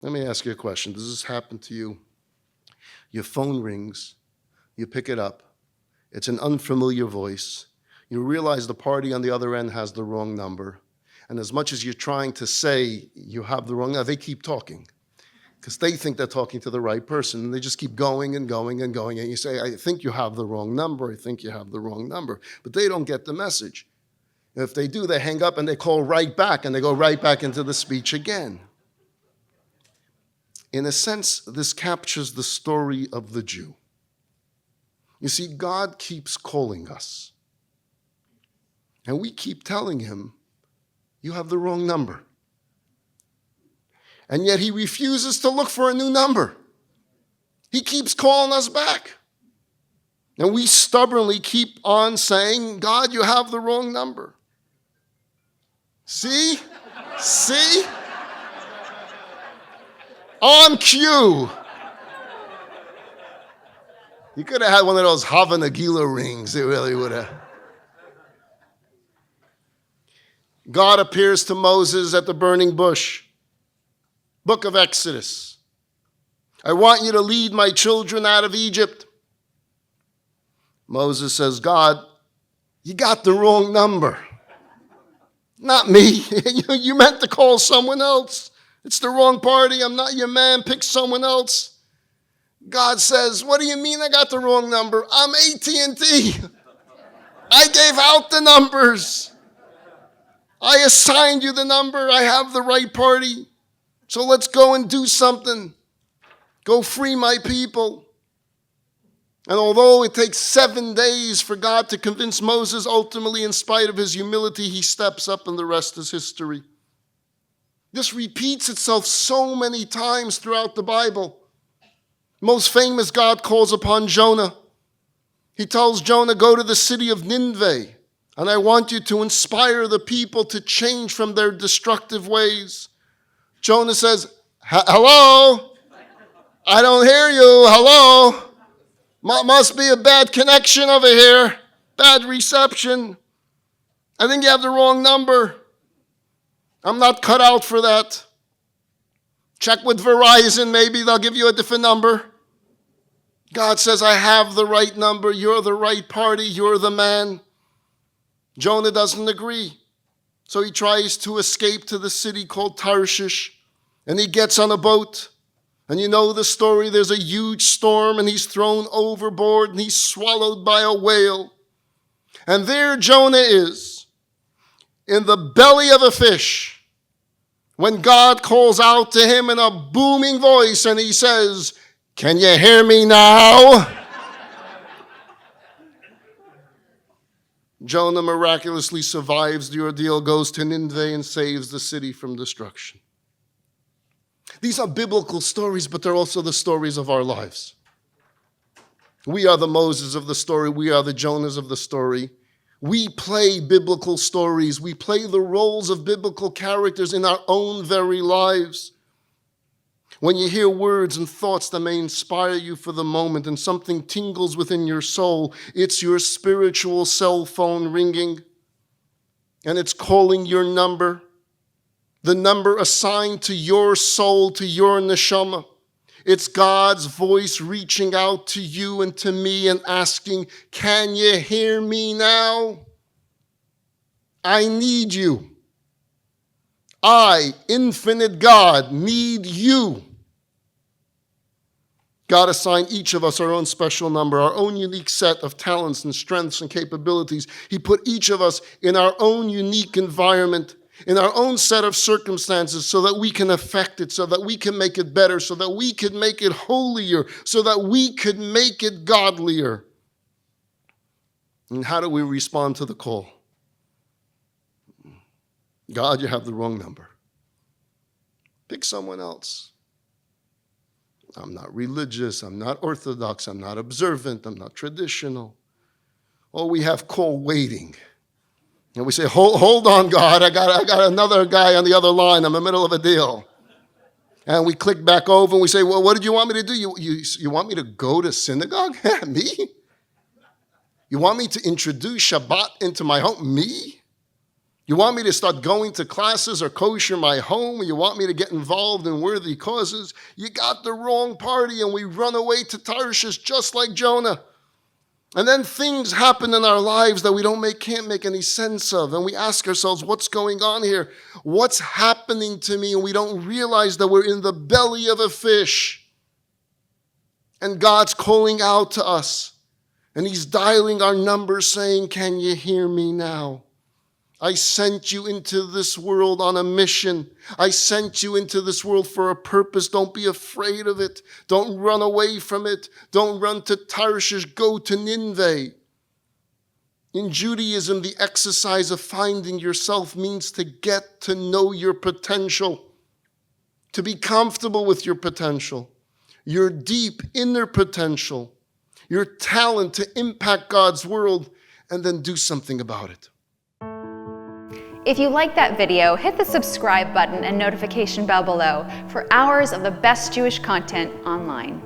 Let me ask you a question. Does this happen to you? Your phone rings, you pick it up, it's an unfamiliar voice, you realize the party on the other end has the wrong number, and as much as you're trying to say you have the wrong number, they keep talking, because they think they're talking to the right person, and they just keep going and going and going, and you say, I think you have the wrong number, I think you have the wrong number, but they don't get the message. If they do, they hang up and they call right back, and they go right back into the speech again. In a sense, this captures the story of the Jew. You see, God keeps calling us. And we keep telling him, you have the wrong number. And yet he refuses to look for a new number. He keeps calling us back. And we stubbornly keep on saying, God, you have the wrong number. See? See? On cue. You could have had one of those Hava Nagila rings. It really would have. God appears to Moses at the burning bush. Book of Exodus. I want you to lead my children out of Egypt. Moses says, God, you got the wrong number. Not me. You meant to call someone else. It's the wrong party. I'm not your man. Pick someone else. God says, what do you mean I got the wrong number? I'm AT&T. I gave out the numbers. I assigned you the number. I have the right party. So let's go and do something. Go free my people. And although it takes 7 days for God to convince Moses, ultimately, in spite of his humility, he steps up and the rest is history. This repeats itself so many times throughout the Bible. Most famous, God calls upon Jonah. He tells Jonah, go to the city of Nineveh, and I want you to inspire the people to change from their destructive ways. Jonah says, hello? I don't hear you. Hello? Must be a bad connection over here. Bad reception. I think you have the wrong number. I'm not cut out for that. Check with Verizon, maybe they'll give you a different number. God says, I have the right number. You're the right party. You're the man. Jonah doesn't agree. So he tries to escape to the city called Tarshish. And he gets on a boat. And you know the story. There's a huge storm and he's thrown overboard and he's swallowed by a whale. And there Jonah is, in the belly of a fish, when God calls out to him in a booming voice and he says, can you hear me now? Jonah miraculously survives the ordeal, goes to Nineveh and saves the city from destruction. These are biblical stories, but they're also the stories of our lives. We are the Moses of the story. We are the Jonahs of the story. We play biblical stories. We play the roles of biblical characters in our own very lives. When you hear words and thoughts that may inspire you for the moment and something tingles within your soul, it's your spiritual cell phone ringing and it's calling your number, the number assigned to your soul, to your neshama. It's God's voice reaching out to you and to me and asking, can you hear me now? I need you. I, infinite God, need you. God assigned each of us our own special number, our own unique set of talents and strengths and capabilities. He put each of us in our own unique environment, in our own set of circumstances so that we can affect it, so that we can make it better, so that we can make it holier, so that we could make it godlier. And how do we respond to the call? God, you have the wrong number. Pick someone else. I'm not religious, I'm not orthodox, I'm not observant, I'm not traditional. Oh, we have call waiting. And we say, hold on, God, I got another guy on the other line. I'm in the middle of a deal. And we click back over and we say, well, what did you want me to do? You want me to go to synagogue? Me? You want me to introduce Shabbat into my home? Me? You want me to start going to classes or kosher my home? You want me to get involved in worthy causes? You got the wrong party, and we run away to Tarshish just like Jonah. And then things happen in our lives that we can't make any sense of. And we ask ourselves, what's going on here? What's happening to me? And we don't realize that we're in the belly of a fish. And God's calling out to us. And he's dialing our number saying, can you hear me now? I sent you into this world on a mission. I sent you into this world for a purpose. Don't be afraid of it. Don't run away from it. Don't run to Tarshish. Go to Nineveh. In Judaism, the exercise of finding yourself means to get to know your potential, to be comfortable with your potential, your deep inner potential, your talent to impact God's world, and then do something about it. If you like that video, hit the subscribe button and notification bell below for hours of the best Jewish content online.